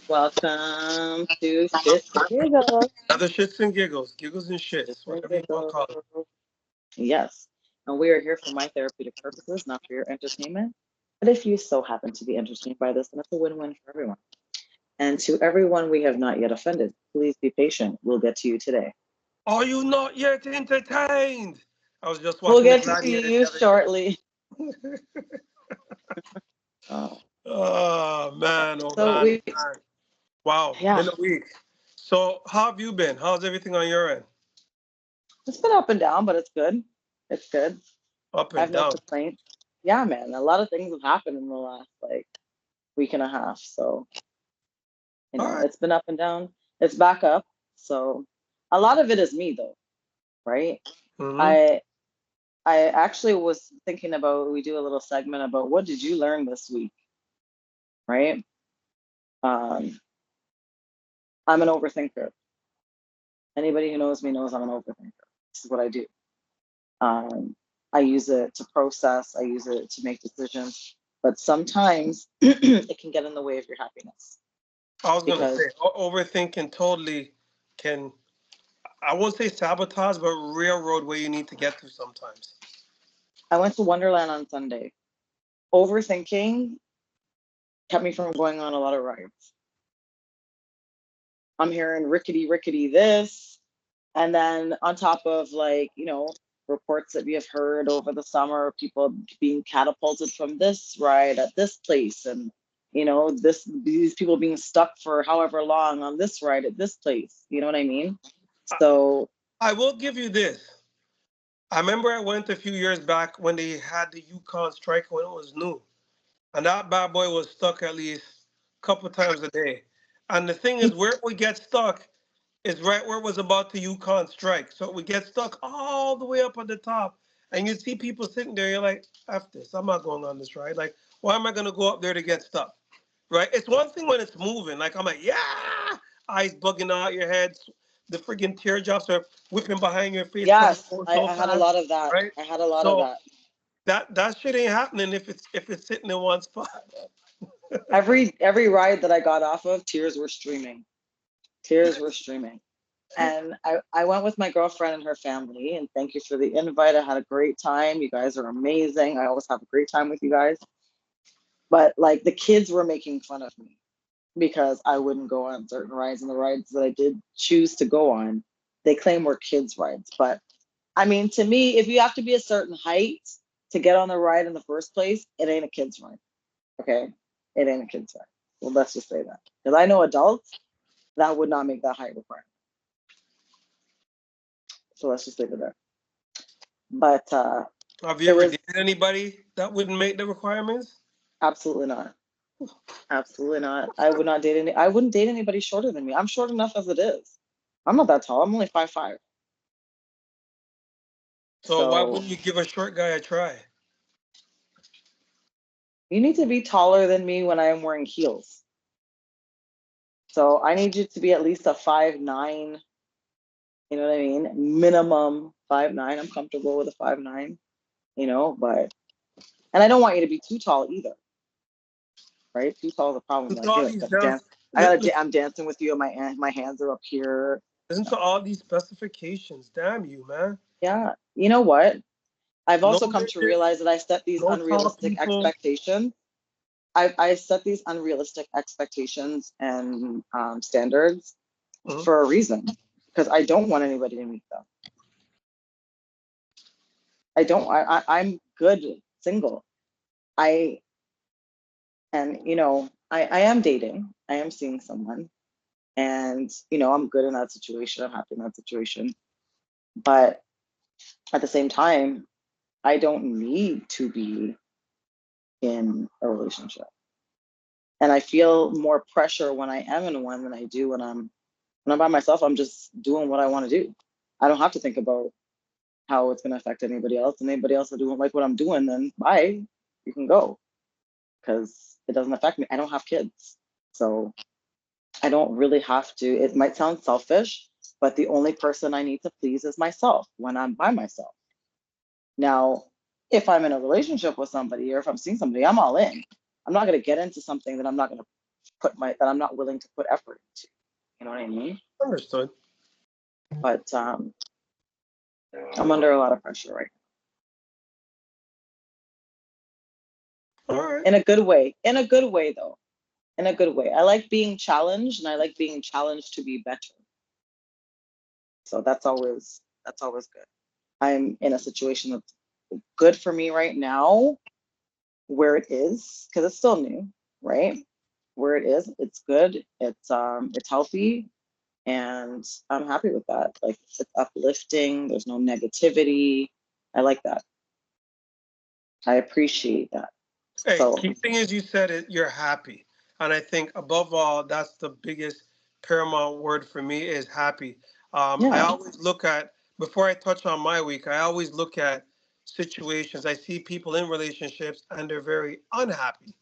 Welcome to Shits and Giggles. Other shits and giggles, giggles and Shits shits, and whatever you want to Giggles. call it. Yes. And we are here for my therapeutic purposes, not for your entertainment. But if you so happen to be entertained by this, then it's a win-win for everyone. And to everyone we have not yet offended, please be patient. We'll get to you today. Are you not yet entertained? I was just We'll watching the get to Gladiator you the other day. shortly. Oh. Oh man, oh So man, we, oh man. Wow, yeah, been a week. So how have you been? How's everything on your end? it's been up and down, but it's good. It's good. Up I have and no down. complaints. Yeah, man. A lot of things have happened in the last week and a half. So All right. it's been up and down. It's back up. So a lot of it is me though, right? Mm-hmm. I I actually was thinking about we do a little segment about what did you learn this week, right? Um, I'm an overthinker. Anybody who knows me knows I'm an overthinker. This is what I do. Um, I use it to process, I use it to make decisions, but sometimes it can get in the way of your happiness I was gonna say because overthinking totally can. I won't say sabotage, but railroad where you need to get to sometimes. I went to Wonderland on Sunday. Overthinking kept me from going on a lot of rides. I'm hearing rickety, rickety this. And then on top of reports that we have heard over the summer, people being catapulted from this ride at this place and these people being stuck for however long on this ride at this place. You know what I mean? I, So I will give you this. I remember I went a few years back when they had the Yukon strike when it was new. And that bad boy was stuck at least a couple times a day. And the thing is, where we get stuck is right where it was about the Yukon strike. So we get stuck all the way up at the top. And you see people sitting there, you're like, F this, I'm not going on this ride. Like, why am I going to go up there to get stuck? Right? It's one thing when it's moving. Like, I'm like, yeah, eyes bugging out your head. The friggin' teardrops are whipping behind your face because it's yes, going I, so I had a fast. lot of that. Right? I had a lot of So that. that shit ain't happening if it's sitting in one spot. Every ride that I got off of, tears were streaming. Tears were streaming. And I went with my girlfriend and her family, and thank you for the invite. I had a great time. You guys are amazing. I always have a great time with you guys. But like the kids were making fun of me because I wouldn't go on certain rides, and the rides that I did choose to go on, they claim were kids' rides. But I mean, to me, if you have to be a certain height to get on the ride in the first place, it ain't a kid's ride. Okay? It ain't a kid's ride. Well, let's just say that. Because I know adults that would not make that height requirement. So let's just leave it there. But Have you it ever was dated anybody that wouldn't make the requirements? absolutely not. Absolutely not. I wouldn't date anybody shorter than me. I'm short enough as it is. I'm not that tall. I'm only 5'5". So why So wouldn't you give a short guy a try? you need to be taller than me when I am wearing heels. So I need you to be at least a 5'9". You know what I mean? Minimum 5'9". I'm comfortable with a 5'9". But and I don't want you to be too tall either, right? Too tall is a problem. Listen to Like, all get these got to down. dance. I gotta. Listen, I'm dancing with you, and my hands are up here. listen to all these specifications. Damn you, man. Yeah. You know what? I've No also come to midgets, realize that I set these no tall unrealistic people. expectations. I set these unrealistic expectations and standards Mhm. for a reason because I don't want anybody to meet them. I don't. I'm good single. I and I am dating. I am seeing someone, and I'm good in that situation. I'm happy in that situation. But at the same time, I don't need to be in a relationship. And I feel more pressure when I am in one than I do when I'm by myself. I'm just doing what I want to do. I don't have to think about how it's going to affect anybody else. And anybody else that don't like what I'm doing, then bye, you can go because it doesn't affect me. I don't have kids, so I don't really have to. It might sound selfish, but the only person I need to please is myself when I'm by myself. Now, if I'm in a relationship with somebody or if I'm seeing somebody, I'm all in. I'm not going to get into something that I'm not going to I'm not willing to put effort into. You know what I mean? Understood. But I'm under a lot of pressure right All now. right. In a good way. In a good way though. In a good way. I like being challenged, and I like being challenged to be better. So that's always good. I'm in a situation that's good for me right now, where it is, because it's still new, right? Where it is, it's good. It's healthy, and I'm happy with that. Like, it's uplifting. There's no negativity. I like that. I appreciate that. Hey, So key thing is you said it, you're happy. And I think above all, that's the biggest paramount word for me is happy. I yeah, always look at, before I touch on my week, I always look at situations. I see people in relationships and they're very unhappy.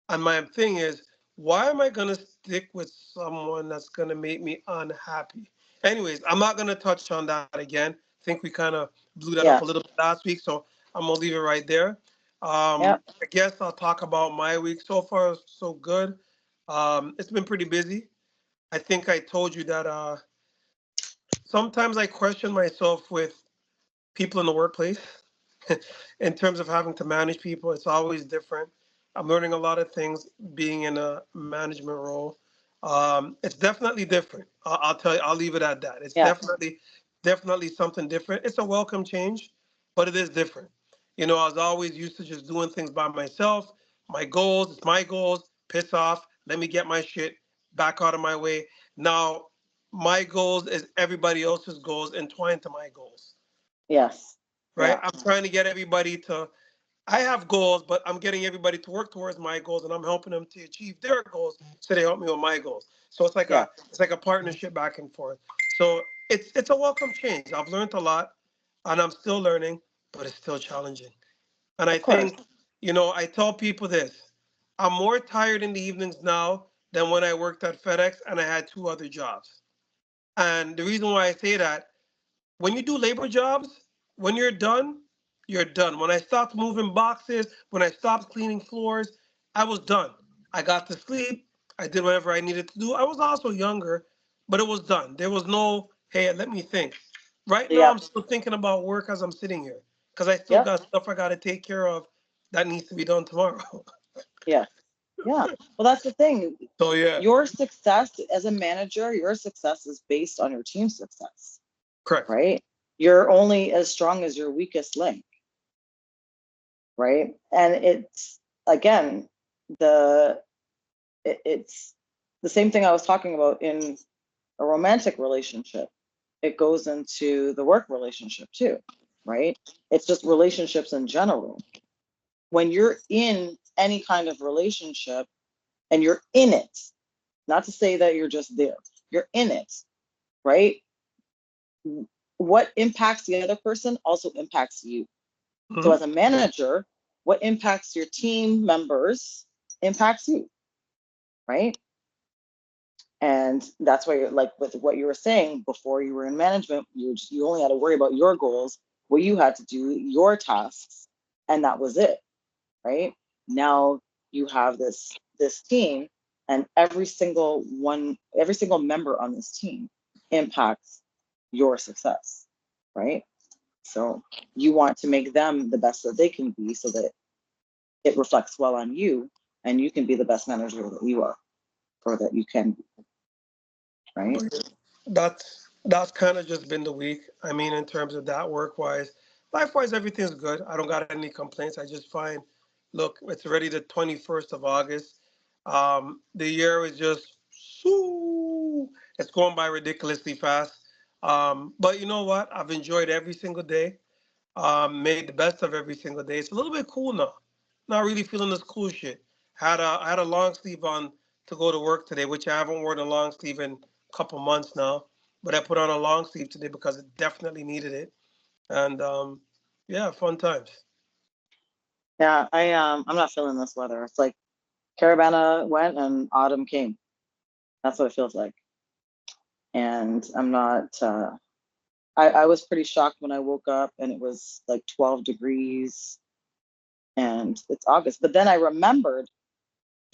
And my thing is, why am I going to stick with someone that's going to make me unhappy? Anyways, I'm not going to touch on that again. I think we kind of blew that up yeah, a little bit last week, so I'm going to leave it right there. yeah, I guess I'll talk about my week. So far, so good. It's been pretty busy. I think I told you that sometimes I question myself with people in the workplace. In terms of having to manage people, it's always different. I'm learning a lot of things being in a management role. It's definitely different. I'll tell you. I'll leave it at that. It's yeah, definitely something different. It's a welcome change, but it is different. You know, I was always used to just doing things by myself. My goals, it's my goals. Piss off. Let me get my shit back out of my way. Now, my goals is everybody else's goals entwined to my goals, yes, right? yeah, I'm trying to get everybody to, I have goals, but I'm getting everybody to work towards my goals and I'm helping them to achieve their goals so they help me with my goals. So yeah, it's like a partnership back and forth. So it's a welcome change. I've learned a lot and I'm still learning, but it's still challenging. And I of course, think, you know, I tell people this. I'm more tired in the evenings now than when I worked at FedEx and I had two other jobs. And the reason why I say that, when you do labor jobs, when you're done, you're done. When I stopped moving boxes, when I stopped cleaning floors, I was done. I got to sleep. I did whatever I needed to do. I was also younger, but it was done. There was no, hey, let me think. Right now, yeah, I'm still thinking about work as I'm sitting here because I still yeah, got stuff I got to take care of that needs to be done tomorrow. yeah, yeah. Well, that's the thing. So, yeah, Your success as a manager, your success is based on your team's success, correct. right? You're only as strong as your weakest link, right? And it's, again, the it's the same thing I was talking about in a romantic relationship. It goes into the work relationship too, right? It's just relationships in general. When you're in any kind of relationship and you're in it, not to say that you're just there, you're in it, right? What impacts the other person also impacts you. So Hmm. as a manager, what impacts your team members impacts you, right? And that's why, you're like, with what you were saying, before you were in management, you only had to worry about your goals, what you had to do, your tasks, and that was it, right? Now you have this team, and every single member on this team impacts your success, right? So you want to make them the best that they can be, so that it reflects well on you, and you can be the best manager that you are, or that you can be, right? That's kind of just been the week. I mean, in terms of that work wise, life wise, everything's good. I don't got any complaints. I just find, look, it's already the 21st of August. The year is just, it's going by ridiculously fast. But you know what? I've enjoyed every single day. Made the best of every single day. It's a little bit cool now. Not really feeling this cool shit. I had a long sleeve on to go to work today, which I haven't worn a long sleeve in a couple months now. But I put on a long sleeve today because it definitely needed it. And yeah, fun times. Yeah, I'm not feeling this weather. It's like Caravana went and autumn came. That's what it feels like. And I'm not I was pretty shocked when I woke up and it was like 12 degrees and it's August. But then I remembered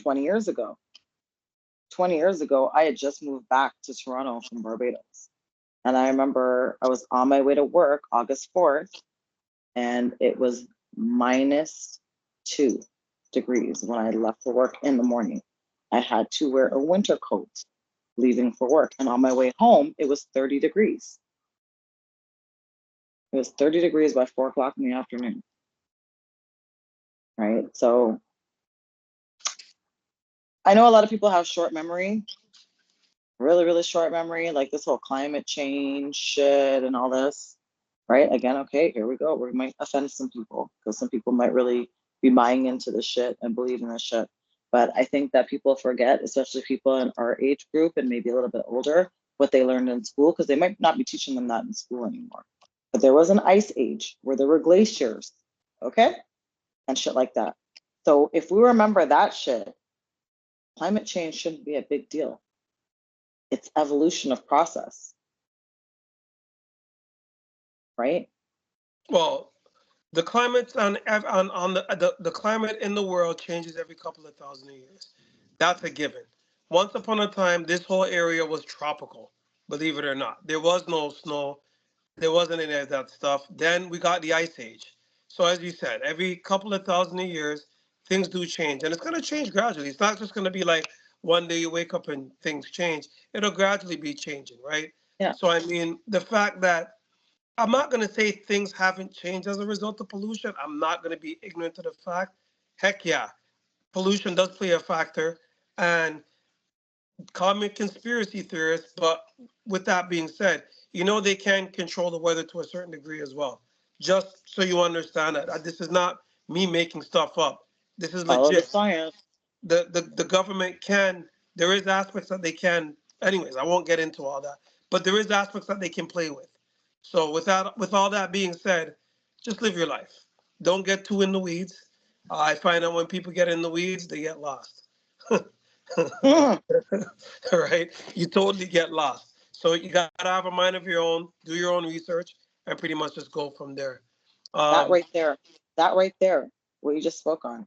20 years ago. 20 years ago, I had just moved back to Toronto from Barbados. And I remember I was on my way to work August 4th, and it was -2 degrees when I left for work in the morning. I had to wear a winter coat leaving for work. And on my way home, it was 30 degrees. It was 30 degrees by 4 o'clock in the afternoon. Right. So I know a lot of people have short memory, really, really short memory, like this whole climate change shit and all this. Right. Again, okay, here we go. We might offend some people because some people might really be buying into this shit and believe in this shit. But I think that people forget, especially people in our age group and maybe a little bit older, what they learned in school, because they might not be teaching them that in school anymore. But there was an ice age where there were glaciers, okay? And shit like that. So if we remember that shit, climate change shouldn't be a big deal. It's evolution of process, right? Well, the climate on the climate in the world changes every couple of thousand years. That's a given. Once upon a time, this whole area was tropical. Believe it or not, there was no snow. There wasn't any of that stuff. Then we got the ice age. So as you said, every couple of thousand of years, things do change, and it's going to change gradually. It's not just going to be like one day you wake up and things change. It'll gradually be changing, right? Yeah. So I mean, the fact that I'm not going to say things haven't changed as a result of pollution. I'm not going to be ignorant to the fact. Heck yeah, pollution does play a factor, and call me a conspiracy theorist, but with that being said, they can control the weather to a certain degree as well. Just so you understand that this is not me making stuff up. This is Follow the legit. science. The government can. There is aspects that they can. Anyways, I won't get into all that, but there is aspects that they can play with. So with all that being said, just live your life. Don't get too in the weeds. I find that when people get in the weeds, they get lost. Right? You totally get lost. So you gotta have a mind of your own, do your own research, and pretty much just go from there. that Um, right there, that right there, what you just spoke on.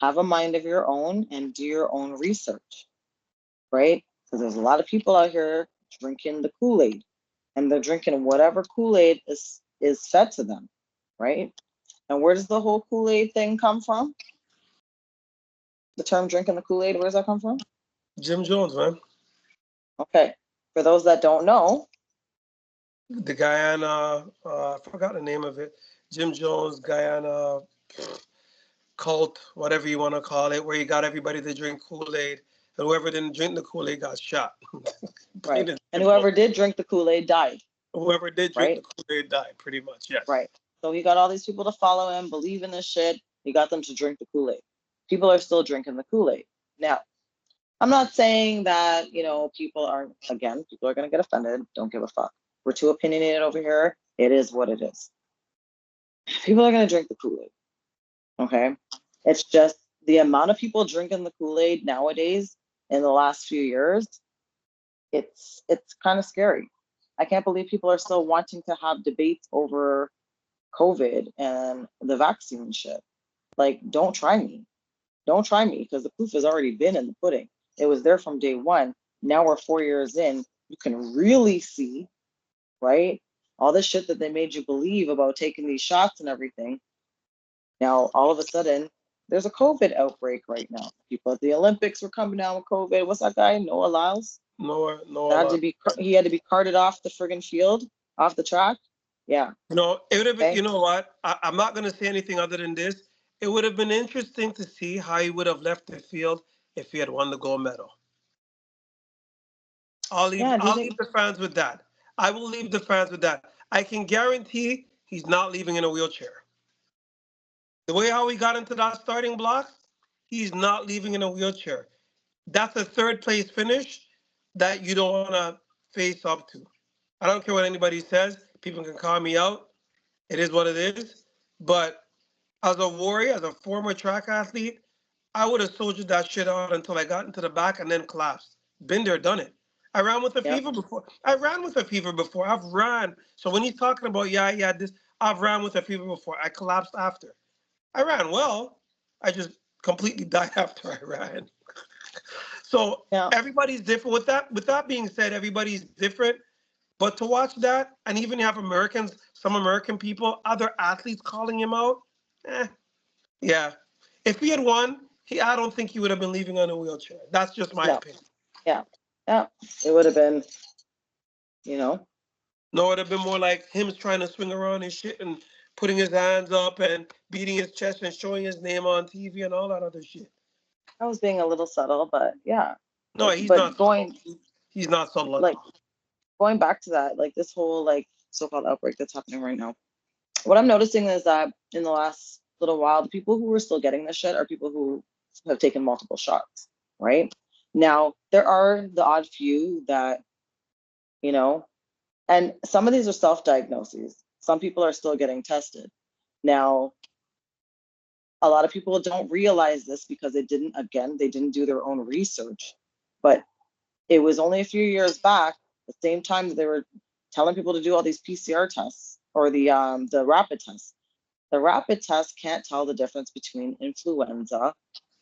Have a mind of your own and do your own research, right? Because there's a lot of people out here drinking the Kool-Aid, and they're drinking whatever Kool-Aid is fed to them, right? And where does the whole Kool-Aid thing come from? The term drinking the Kool-Aid, where does that come from? Jim Jones, man, Okay. For those that don't know, the Guyana, I forgot the name of it. Jim Jones, Guyana cult, whatever you want to call it, where you got everybody to drink Kool Aid, and whoever didn't drink the Kool Aid got shot. right? Plain and And simple. whoever did drink the Kool-Aid died, Whoever did drink right? the Kool Aid died, pretty much. Yes. Right. So he got all these people to follow him, believe in this shit. He got them to drink the Kool-Aid. People are still drinking the Kool-Aid. Now, I'm not saying that, people are, again, people are going to get offended. Don't give a fuck. We're too opinionated over here. It is what it is. People are going to drink the Kool-Aid. Okay. It's just the amount of people drinking the Kool-Aid nowadays in the last few years, it's kind of scary. I can't believe people are still wanting to have debates over COVID and the vaccine shit. Like, don't try me. Don't try me because the proof has already been in the pudding. It was there from day one. Now we're 4 years in. You can really see, right? All this shit that they made you believe about taking these shots and everything. Now, all of a sudden, there's a COVID outbreak right now. People at the Olympics were coming down with COVID. What's that guy? Noah Lyles? No, no, That had to be he had to be carted off the friggin' field, off the track. Yeah. it would have been. Okay. You know what? I'm not going to say anything other than this. It would have been interesting to see how he would have left the field if he had won the gold medal. Yeah. Do you I'll think? leave the fans with that. I will leave the fans with that. I can guarantee he's not leaving in a wheelchair. The way how he got into that starting block, he's not leaving in a wheelchair. That's a third place finish that you don't want to face up to. I don't care what anybody says. People can call me out. It is what it is. But as a warrior, as a former track athlete, I would have soldiered that shit out until I got into the back and then collapsed. Been there, done it. I ran with a Yep. fever before. I ran with a fever before. I've ran. So when he's talking about, yeah, this, I've ran with a fever before. I collapsed after. I ran well. I just completely died after I ran. So Yeah. everybody's different. With that being said, everybody's different. But to watch that, and even you have Americans, some American people, other athletes calling him out, eh, yeah. If he had won, I don't think he would have been leaving on a wheelchair. That's just my No. opinion. Yeah. Yeah. It would have been, you know, No, it would have been more like him trying to swing around and shit and putting his hands up and beating his chest and showing his name on TV and all that other shit. I was being a little subtle, but yeah. No, he's But not subtle. He's not subtle at like all. going back to that, like this whole like so-called outbreak that's happening right now. What I'm noticing is that in the last little while, the people who are still getting this shit are people who have taken multiple shots, right? Now, there are the odd few that, you know, and some of these are self-diagnoses. Some people are still getting tested. Now, a lot of people don't realize this because they didn't do their own research. But it was only a few years back, the same time that they were telling people to do all these PCR tests or the rapid tests. The rapid test can't tell the difference between influenza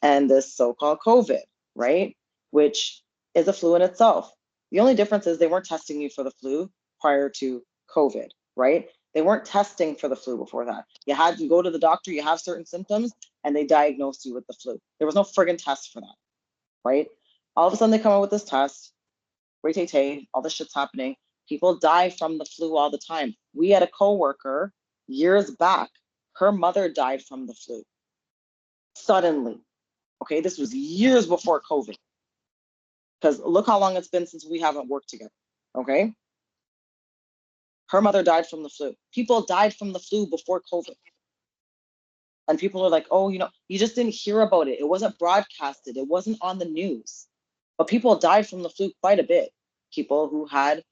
and this so-called COVID, right? Which is a flu in itself. The only difference is they weren't testing you for the flu prior to COVID, right? They weren't testing for the flu before that. You had to go to the doctor, you have certain symptoms, and they diagnosed you with the flu. There was no friggin' test for that, right? All of a sudden they come out with this test, all this shit's happening. People die from the flu all the time. We had a coworker years back, her mother died from the flu suddenly. Okay, this was years before COVID. Because look how long it's been since we haven't worked together. Okay, her mother died from the flu. People died from the flu before COVID. And people are like, oh, you just didn't hear about it. It wasn't broadcasted. It wasn't on the news. But people died from the flu quite a bit. People who had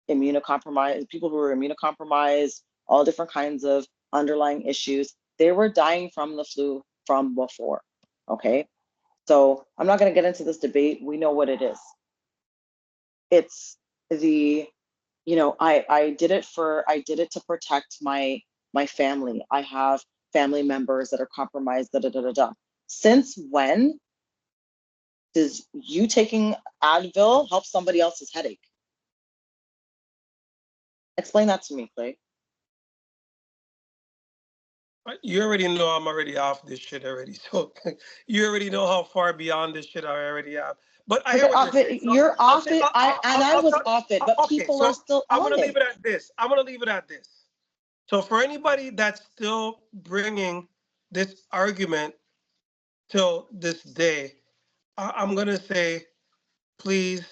immunocompromised, people who were immunocompromised, all different kinds of underlying issues, they were dying from the flu from before. Okay. So I'm not going to get into this debate. We know what it is. It's the, I did it to protect my family. I have family members that are compromised, da da da da da. Since when does you taking Advil help somebody else's headache? Explain that to me, Clay. You already know I'm already off this shit already. So you already know how far beyond this shit I already am. But I hear Okay, what you're off saying. it. So You're I'll off say, it. I I'll was tell. off it, but Okay, people are so still I'm gonna on leave it. it at this. I'm gonna leave it at this. So for anybody that's still bringing this argument till this day, I'm gonna say, please.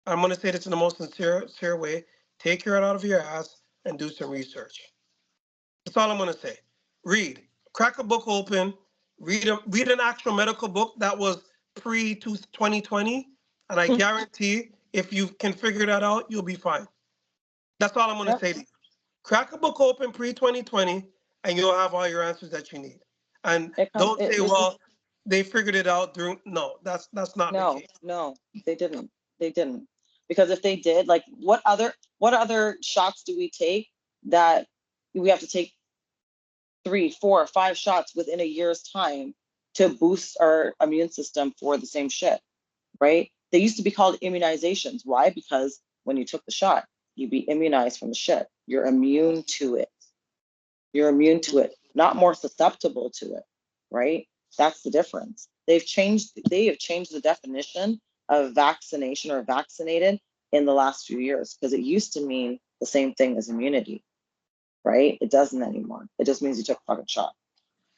I'm gonna say this in the most sincere way. Take your head out of your ass and do some research. That's all I'm gonna say. Read. Crack a book open. Read an actual medical book that was pre 2020, and I guarantee if you can figure that out, you'll be fine. That's all I'm gonna Yep. say to you. Crack a book open pre 2020, and you'll have all your answers that you need. And don't say, It's just well, they figured it out during. No, that's not the no, case. no, they didn't. They didn't. Because if they did, like what other shots do we take that we have to take 3, 4, 5 shots within a year's time to boost our immune system for the same shit, right? They used to be called immunizations. Why? Because when you took the shot, you'd be immunized from the shit. You're immune to it. You're immune to it, not more susceptible to it, right? That's the difference. They have changed the definition of vaccination or vaccinated in the last few years because it used to mean the same thing as immunity, right? It doesn't anymore. It just means you took a fucking shot.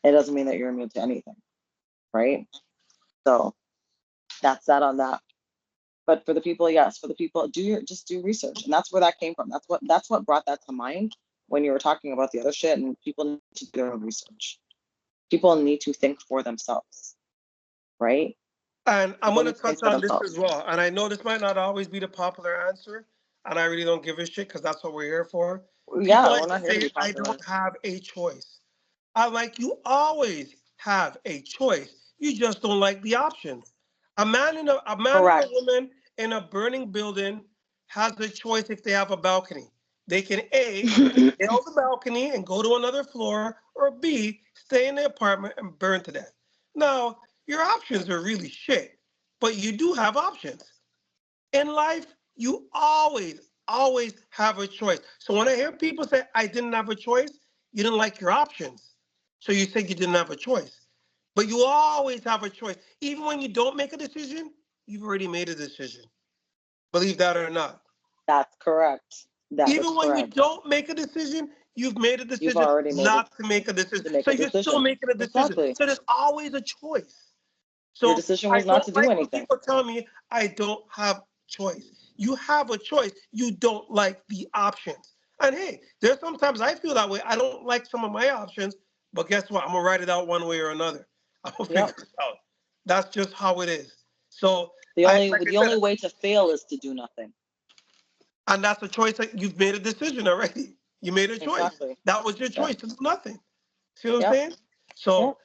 It doesn't mean that you're immune to anything, right? So that's that on that. But for the people, yes, for the people, just do research, and that's where that came from. That's what brought that to mind when you were talking about the other shit. And people need to do their own research. People need to think for themselves, right? And I'm People going to need to think touch for on this themselves. as well. And I know this might not always be the popular answer, and I really don't give a shit because that's what we're here for. People Yeah, like we're to not here to say, be I popular. don't have a choice. I like you always have a choice. You just don't like the options. A man or a Correct. woman in a burning building has a choice if they have a balcony. They can A, nail the balcony and go to another floor, or B, stay in the apartment and burn to death. Now, your options are really shit. but you do have options. In life, you always have a choice. So when I hear people say, I didn't have a choice, you didn't like your options. So you think you didn't have a choice. But you always have a choice. Even when you don't make a decision, you've already made a decision. Believe that or not. That's correct. That is Even when you correct. don't make a decision, you've made a You've decision already made it not to make a decision. to make So a you're still decision. making a decision. Exactly. So there's always a choice. Your So decision I was not to don't do like when anything. people tell me I don't have choice. You have a choice. You don't like the options. And hey, there's sometimes I feel that way. I don't like some of my options, but guess what? I'm gonna write it out one way or another. I'm gonna figure Yep. it out. That's just how it is. So The I only like I the said, only way to fail is to do nothing. and that's a choice that you've made a decision already. You made a choice. Exactly. That was your Yep. choice to do nothing. See what I'm Yep. saying? Yep. So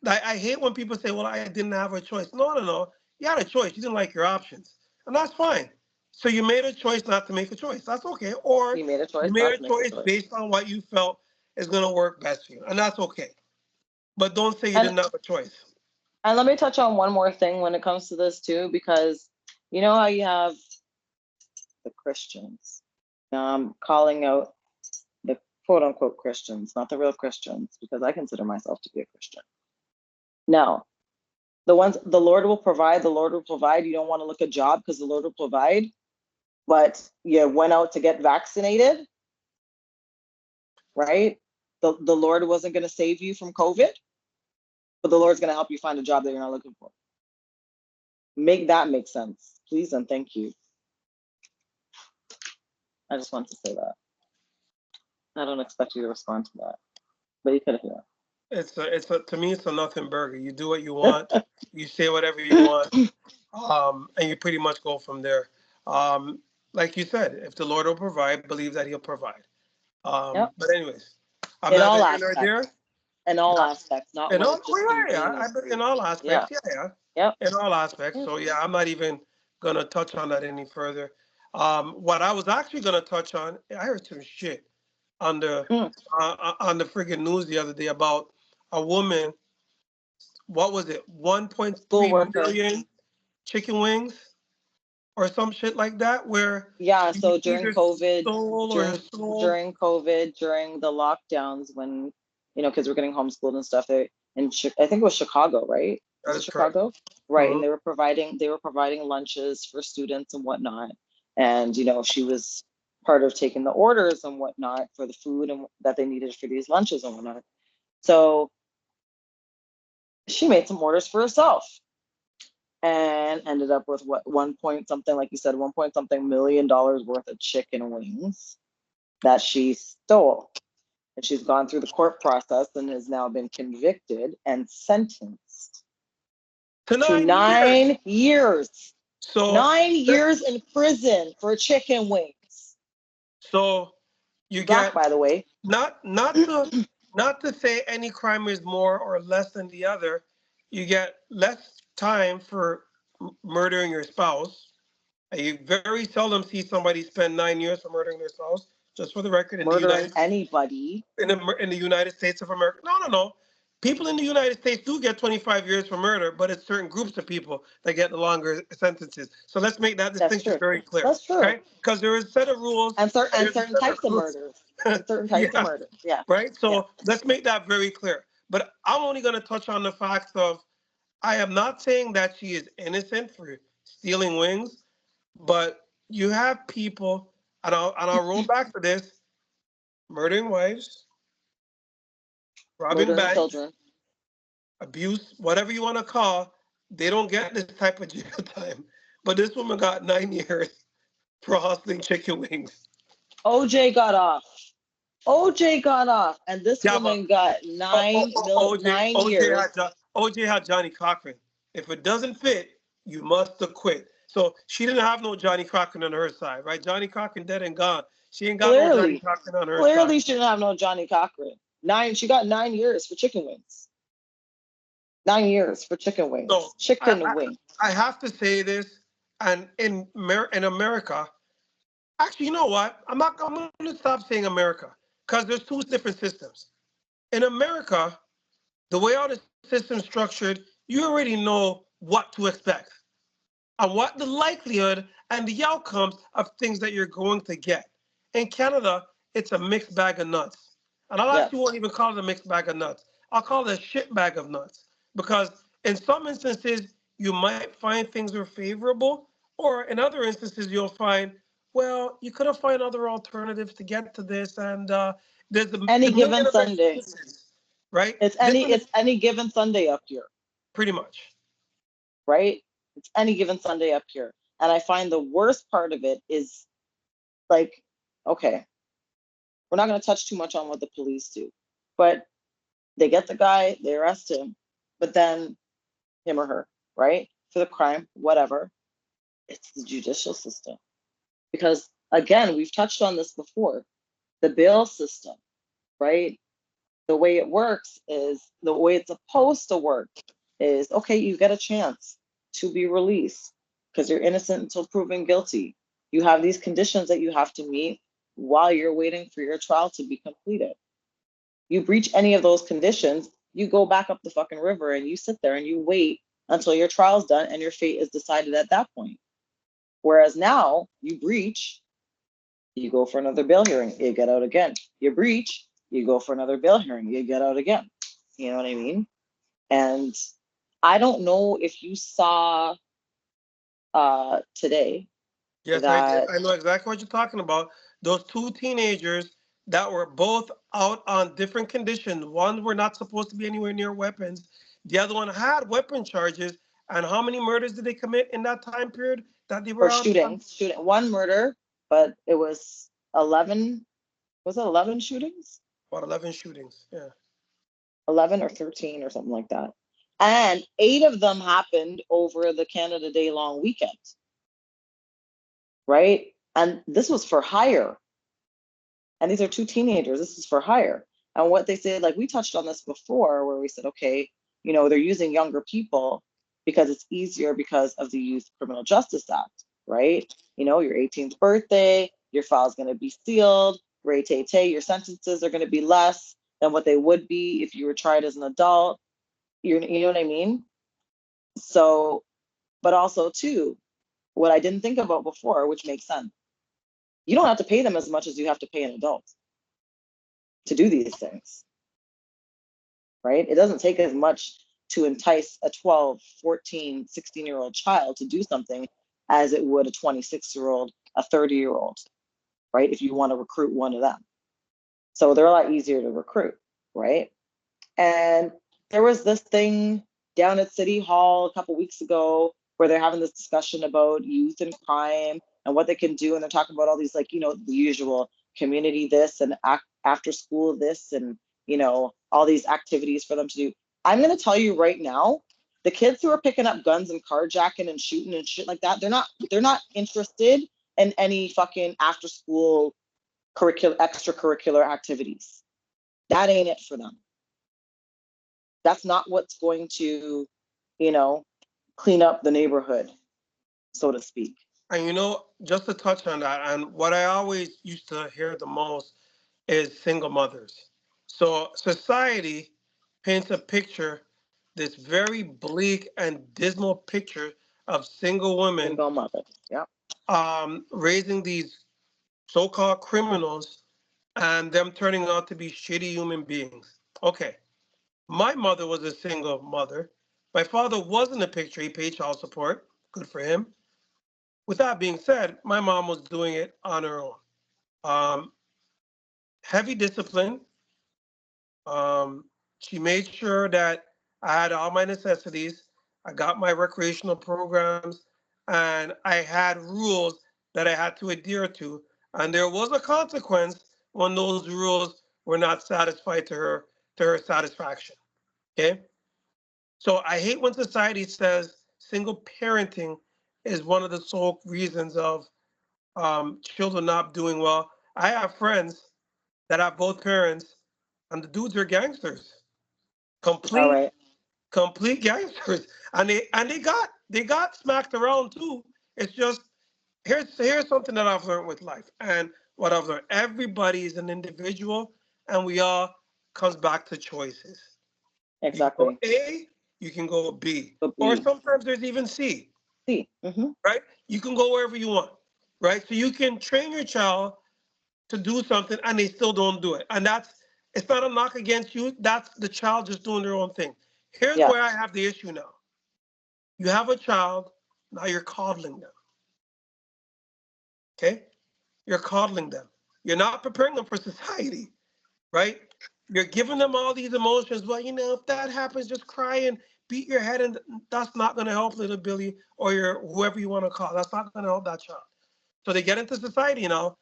I hate when people say, "Well, I didn't have a choice." No, no, no. You had a choice. You didn't like your options, and that's fine. So you made a choice not to make a choice. That's okay. Or You made a you choice made not a to make a choice choice. based on what you felt is going to work best for you, and that's okay. But don't say you And didn't have a choice. and let me touch on one more thing when it comes to this too, because you know how you have the Christians calling out the quote unquote Christians, not the real Christians, because I consider myself to be a Christian. Now, the ones the Lord will provide, the Lord will provide. You don't want to look a job because the Lord will provide, but you went out to get vaccinated, right? The Lord wasn't going to save you from COVID, but the Lord's going to help you find a job that you're not looking for. Make that make sense, please, and thank you. I just want to say that. I don't expect you to respond to that, but you could have. It's a to me it's a nothing burger. You do what you want, you say whatever you want, and you pretty much go from there. Um, like you said, if the Lord will provide, believe that He'll provide. Yep. But anyways, I'm In not all here nor there. aspects. In all Not aspects, not in when all, it's just well, yeah, convenient for in you. all Yeah. aspects, yeah, yeah, Yep. in all aspects. Yep. So yeah, I'm not even gonna touch on that any further. What I was actually gonna touch on, I heard some shit on the friggin' news the other day about a woman. What was it? School 1.3 worker. million chicken wings or some shit like that, where Yeah. she So during either COVID, stole or during sold. during COVID, during the lockdowns, when kids were getting homeschooled and stuff, I think it was Chicago, right? That Was it is correct. Chicago? Right. And Hmm. they were providing lunches for students and whatnot. And she was part of taking the orders and whatnot for the food and that they needed for these lunches and whatnot. So she made some orders for herself and ended up with what, 1 point something, like you said, 1 point something $1 million worth of chicken wings that she stole. And she's gone through the court process and has now been convicted and sentenced To to 9 years. 9 years. So, 9 years in prison for chicken wings. so you Black, get by the way. not to say any crime is more or less than the other. You get less time for murdering your spouse. And you very seldom see somebody spend 9 years for murdering their spouse. Just for the record, in the Murdering United anybody. in the United States of America. No, no, no. People in the United States do get 25 years for murder, but it's certain groups of people that get the longer sentences. So let's make that That's distinction true. very clear, That's true. okay? Because there is a set of rules And, and and there's a certain set of types of rules. murders. And certain types of Yeah, murders. Yeah. right. Yeah. So let's make that very clear. But I'm only going to touch on the facts of I am not saying that she is innocent for stealing wings, but you have people, and I'll roll back to this: murdering wives, robbing Murdering banks, children. abuse, whatever you want to call, they don't get this type of jail time. But this woman got 9 years for hustling chicken wings. OJ got off. OJ got off, and this Yeah, but woman got nine years. OJ had Johnny Cochran. If it doesn't fit, you must acquit. So she didn't have no Johnny Cochran on her side, right? Johnny Cochran dead and gone. She ain't got no Johnny Clearly, Cochran on her side. clearly, she didn't have no Johnny Cochran. She got 9 years for chicken wings. 9 years for chicken So wings. I, Chicken I, wing. I have to say this, and in America, actually, you know what? I'm going to stop saying America because there's two different systems. In America, the way all the system's structured, you already know what to expect. and what the likelihood and the outcomes of things that you're going to get. In Canada, it's a mixed bag of nuts. And I'll Yes. actually won't even call it a mixed bag of nuts. I'll call it a shit bag of nuts. Because in some instances, you might find things are favorable, or in other instances, you'll find, well, you could have found other alternatives to get to this, and there's Any a million given other Sunday. excuses, right? It's any Different, it's any given Sunday up here, pretty much. right? It's any given Sunday up here. And I find the worst part of it is like, okay, we're not going to touch too much on what the police do, but they get the guy, they arrest him, but then him or her, right? For the crime, whatever. It's the judicial system. Because again, we've touched on this before. The bail system, right? The way it works is the way it's supposed to work is okay, you get a chance to be released because you're innocent until proven guilty. You have these conditions that you have to meet while you're waiting for your trial to be completed. You breach any of those conditions, you go back up the fucking river and you sit there and you wait until your trial's done and your fate is decided at that point. Whereas now you breach, you go for another bail hearing, you get out again. You breach, you go for another bail hearing, you get out again. You know what I mean? And I don't know if you saw today Yes, I did. that I know exactly what you're talking about. Those two teenagers that were both out on different conditions. One were not supposed to be anywhere near weapons. The other one had weapon charges. And how many murders did they commit in that time period that they were for out on? shooting one murder, but it was 11, was it 11 shootings? About 11 shootings. Yeah. 11 or 13 or something like that. And 8 of them happened over the Canada Day long weekend, right? And this was for hire. And these are 2 teenagers. This is for hire. And what they said, like we touched on this before, where we said, okay, they're using younger people because it's easier because of the Youth Criminal Justice Act, right? Your 18th birthday, your file's going to be sealed, ray tay tay, your sentences are going to be less than what they would be if you were tried as an adult. You know what I mean? So, but also too, what I didn't think about before, which makes sense, you don't have to pay them as much as you have to pay an adult to do these things, right? It doesn't take as much to entice a 12, 14, 16-year-old child to do something as it would a 26-year-old, a 30-year-old, right? If you want to recruit one of them. So they're a lot easier to recruit, right? And there was this thing down at City Hall a couple weeks ago where they're having this discussion about youth and crime and what they can do. And they're talking about all these, like, the usual community this and after school this and, all these activities for them to do. I'm going to tell you right now, the kids who are picking up guns and carjacking and shooting and shit like that, they're not interested in any fucking after school extracurricular activities. That ain't it for them. That's not what's going to, you know, clean up the neighborhood, so to speak. And just to touch on that, and what I always used to hear the most is single mothers. So society paints a picture, this very bleak and dismal picture of single women Single mother. Yeah. raising these so-called criminals and them turning out to be shitty human beings. Okay, my mother was a single mother. My father wasn't a picture. He paid child support. Good for him. With that being said, my mom was doing it on her own. Um, Heavy discipline. She made sure that I had all my necessities. I got my recreational programs, and I had rules that I had to adhere to. And there was a consequence when those rules were not satisfied to her satisfaction. Okay. So I hate when society says single parenting is one of the sole reasons of children not doing well. I have friends that have both parents, and the dudes are gangsters, All complete right. complete gangsters, and they got smacked around too. It's just here's something that I've learned with life, and what I've learned: everybody is an individual, and we all comes back to choices. You can go Exactly. A, you can go B, Could or be. sometimes there's even C. See. right? You can go wherever you want, right? So you can train your child to do something and they still don't do it. And it's not a knock against you. That's the child just doing their own thing. Here's Yeah. where I have the issue now. You have a child, now you're coddling them. Okay? You're coddling them. You're not preparing them for society, right? You're giving them all these emotions. Well, if that happens, just cry and beat your head, and that's not going to help little Billy or your whoever you want to call. That's not going to help that child. So they get into society now.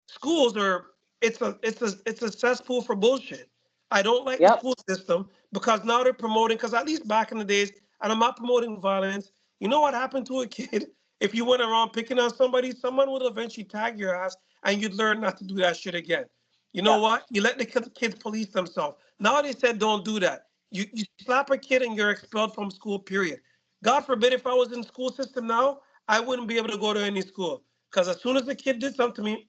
Schools are it's a cesspool for bullshit. I don't like the Yep. school system because now they're promoting. Because at least back in the days, and I'm not promoting violence. You know what happened to a kid? If you went around picking on somebody, someone would eventually tag your ass, and you'd learn not to do that shit again. You know Yeah. what? You let the kids police themselves. Now they said don't do that. You slap a kid and you're expelled from school. Period. God forbid if I was in the school system now, I wouldn't be able to go to any school. Because as soon as the kid did something to me,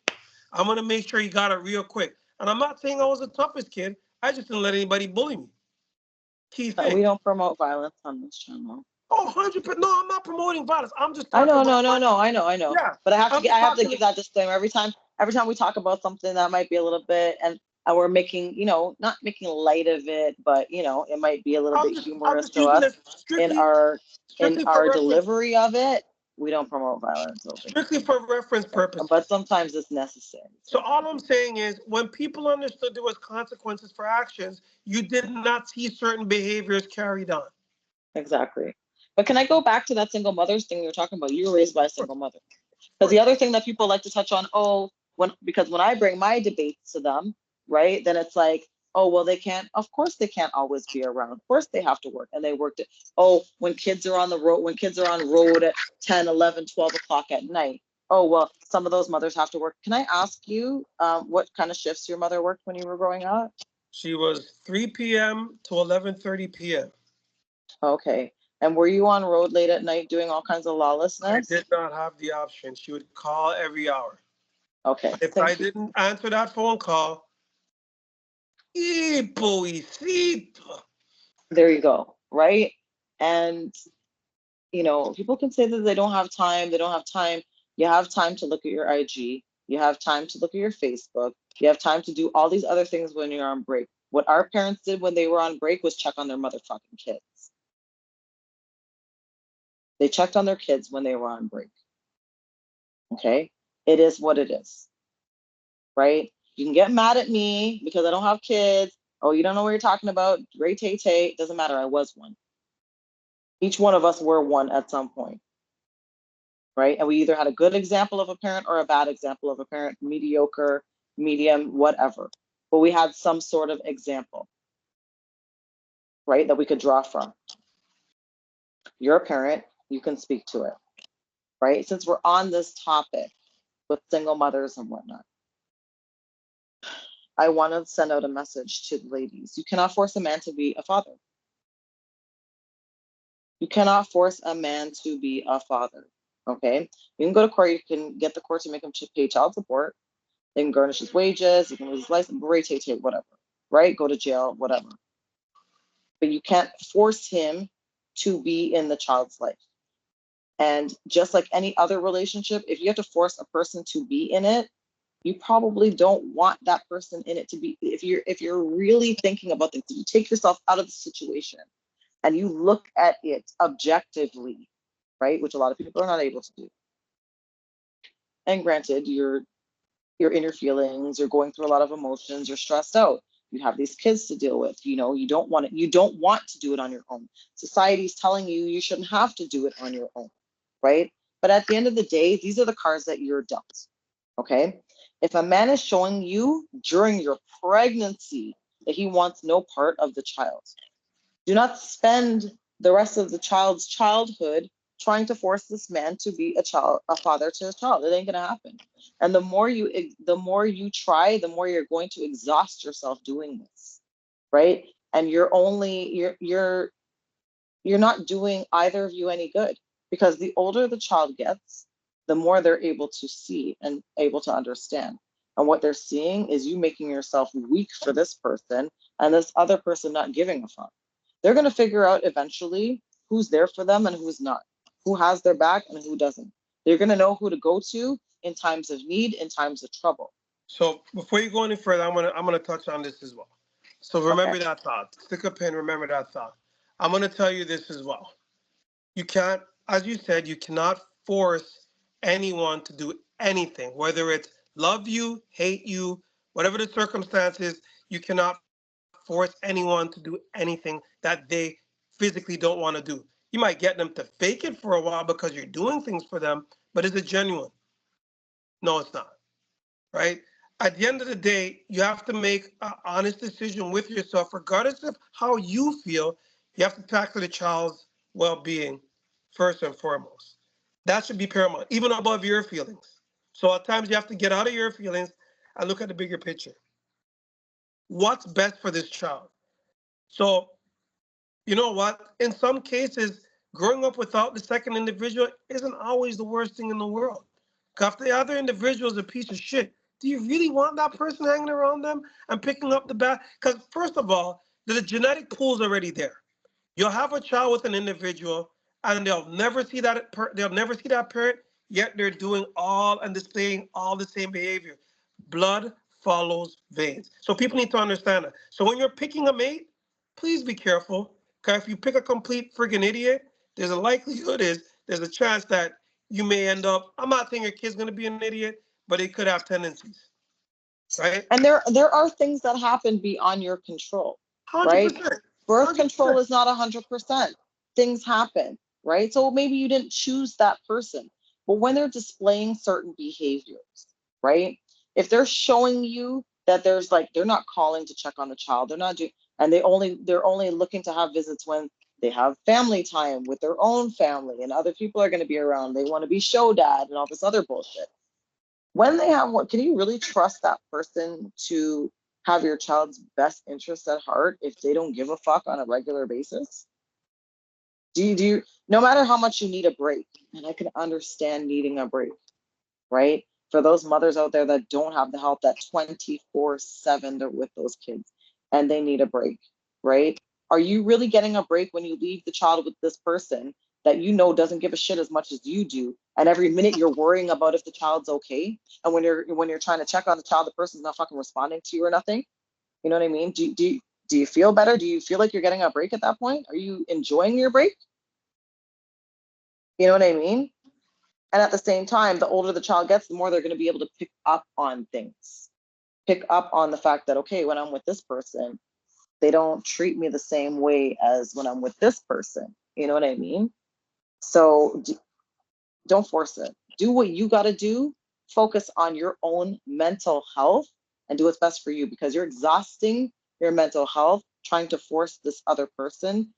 I'm gonna make sure he got it real quick. And I'm not saying I was the toughest kid. I just didn't let anybody bully me. Key We thing. don't promote violence on this channel. Oh, 100%. No, I'm not promoting violence. I'm just I talking know, about no, no, what. no. I know. Yeah, But I'm I just have to talking. give that disclaimer every time we talk about something that might be a little bit, and we're making, not making light of it, but it might be a little bit I'm humorous just to using us this in strictly in strictly for our reference, delivery of it. We don't promote violence over strictly for reference here, purposes. but sometimes it's necessary. So all I'm saying is, when people understood there was consequences for actions, you did not see certain behaviors carried on. Exactly. But can I go back to that single mothers thing you were talking about? You were raised by a Of single mother. Because the course. other thing that people like to touch on, because when I bring my debates to them, right, then it's like, oh, well, of course they can't always be around. Of course they have to work, and they worked it. Oh, when kids are on the road, when kids are on road at 10, 11, 12 o'clock at night. Oh, well, some of those mothers have to work. Can I ask you what kind of shifts your mother worked when you were growing up? She was 3 p.m. to 11:30 p.m. Okay. And were you on road late at night doing all kinds of I lawlessness? did not have the option. She would call every hour. Okay, If I thank you. didn't answer that phone call, y pobrecito. There you go, right? And people can say that they don't have time. They don't have time. You have time to look at your IG. You have time to look at your Facebook. You have time to do all these other things when you're on break. What our parents did when they were on break was check on their motherfucking kids. They checked on their kids when they were on break. Okay? It is what it is, right? You can get mad at me because I don't have kids. Oh, you don't know what you're talking about. Ray Tay Tay. Doesn't matter. I was one. Each one of us were one at some point, right? And we either had a good example of a parent or a bad example of a parent, mediocre, medium, whatever. But we had some sort of example, right, that we could draw from. You're a parent, you can speak to it, right? Since we're on this topic with single mothers and whatnot, I want to send out a message to the ladies. You cannot force a man to be a father. You cannot force a man to be a father, okay? You can go to court, you can get the court to make him pay child support. They can garnish his wages, you can lose his license, whatever, right? Go to jail, whatever. But you can't force him to be in the child's life. And just like any other relationship, if you have to force a person to be in it, you probably don't want that person in it to be. If you're really thinking about things, if you take yourself out of the situation and you look at it objectively, right, which a lot of people are not able to do. And granted, you're in your feelings, you're going through a lot of emotions, you're stressed out, you have these kids to deal with, you don't want to do it on your own. Society's telling you you shouldn't have to do it on your own, right? But at the end of the day, these are the cards that you're dealt. Okay? If a man is showing you during your pregnancy that he wants no part of the child, do not spend the rest of the child's childhood trying to force this man to be a father to a child. It ain't gonna happen. And the more you try, the more you're going to exhaust yourself doing this, right? And you're not doing either of you any good, because the older the child gets, the more they're able to see and able to understand. And what they're seeing is you making yourself weak for this person and this other person not giving a fuck. They're going to figure out eventually who's there for them and who's not. who has their back and who doesn't. They're going to know who to go to in times of need, in times of trouble. So before you go any further, I'm gonna touch on this as well. So Okay. remember that thought. Stick a pin. Remember that thought. I'm gonna tell you this as well. You can't, as you said, you cannot force anyone to do anything, whether it's love you, hate you, whatever the circumstances. You cannot force anyone to do anything that they physically don't want to do. You might get them to fake it for a while because you're doing things for them, but is it genuine? No, it's not, right? At the end of the day, you have to make an honest decision with yourself, regardless of how you feel. You have to tackle the child's well-being first and foremost. That should be paramount, even above your feelings. So at times you have to get out of your feelings and look at the bigger picture. What's best for this child? So you know what? In some cases, growing up without the second individual isn't always the worst thing in the world. 'Cause if the other individual is a piece of shit, do you really want that person hanging around them and picking up the bad? Because first of all, the genetic pool's already there. You'll have a child with an individual, and they'll never see that parent. Yet they're doing all and displaying all the same behavior. Blood follows veins. So people need to understand that. So when you're picking a mate, please be careful. Because if you pick a complete friggin' idiot, there's a chance that you may end up. I'm not saying your kid's gonna be an idiot, but it could have tendencies, right? And there are things that happen beyond your control, Hundred right? percent, Birth hundred control percent. is not 100%. Things happen, right? So maybe you didn't choose that person, but when they're displaying certain behaviors, right? If they're showing you that there's like they're not calling to check on the child, they're not doing, and they're only looking to have visits when they have family time with their own family and other people are going to be around. They want to be show dad and all this other bullshit. When they have one, can you really trust that person to have your child's best interests at heart if they don't give a fuck on a regular basis? Do you, no matter how much you need a break, and I can understand needing a break, right? For those mothers out there that don't have the help, that 24/7 they're with those kids and they need a break, right? Are you really getting a break when you leave the child with this person that you know doesn't give a shit as much as you do? And every minute you're worrying about if the child's okay. And when you're trying to check on the child, the person's not fucking responding to you or nothing. You know what I mean? Do you feel better? Do you feel like you're getting a break at that point? Are you enjoying your break? You know what I mean? And at the same time, the older the child gets, the more they're going to be able to pick up on things, pick up on the fact that, okay, when I'm with this person, they don't treat me the same way as when I'm with this person. You know what I mean? So don't force it. Do what you got to do. Focus on your own mental health and do what's best for you because you're exhausting your mental health trying to force this other person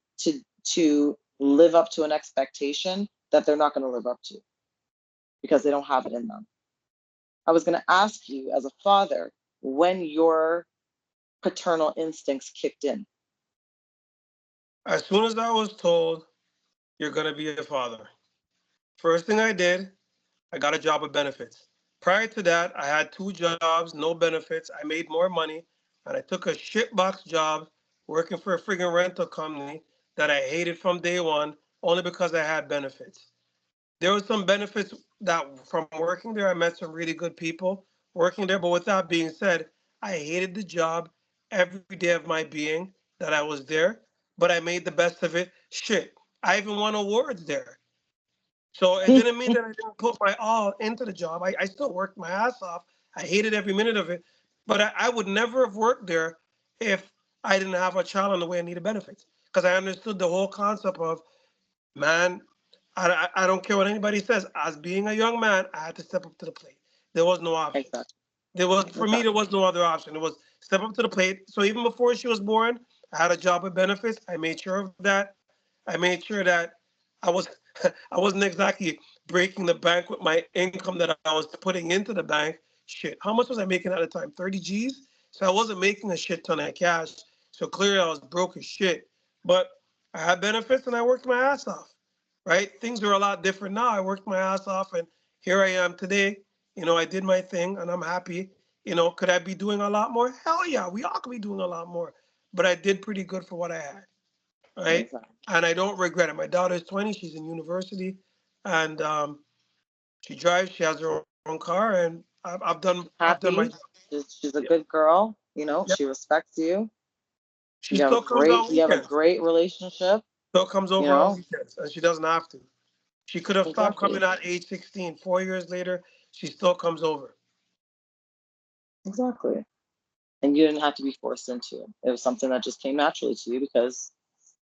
to live up to an expectation that they're not going to live up to because they don't have it in them. I was going to ask you as a father when your paternal instincts kicked in. As soon as I was told you're gonna be a father, first thing I did, I got a job with benefits. Prior to that, I had two jobs, no benefits. I made more money, and I took a shitbox job working for a friggin' rental company that I hated from day one, only because I had benefits. There was some benefits that from working there, I met some really good people working there. But with that being said, I hated the job every day of my being that I was there, but I made the best of it. Shit, I even won awards there. So it didn't mean that I didn't put my all into the job. I still worked my ass off. I hated every minute of it. But I would never have worked there if I didn't have a child on the way I needed benefits. Because I understood the whole concept of, man, I don't care what anybody says. As being a young man, I had to step up to the plate. There was no option. Exactly. There was for me. There Exactly. was no other option. It was step up to the plate. So even before she was born, I had a job with benefits. I made sure of that. I made sure that I was I wasn't exactly breaking the bank with my income that I was putting into the bank. Shit, how much was I making at the time? 30 G's. So I wasn't making a shit ton of cash. So clearly I was broke as shit. But I had benefits and I worked my ass off, right? Things are a lot different now. I worked my ass off and here I am today. I did my thing and I'm happy. Could I be doing a lot more? Hell yeah, we all could be doing a lot more. But I did pretty good for what I had, right? Exactly. And I don't regret it. My daughter's 20, she's in university. and she drives. She has her own car, and I've done my job. Happy. She's a Yeah. good girl. Yeah. She respects you. She still comes on You have a weekends. great relationship. Still comes You over on know, weekends, and she doesn't have to. She could have stopped coming exactly, at age 16. 4 years later, she still comes over. exactly. And you didn't have to be forced into it. It was something that just came naturally to you because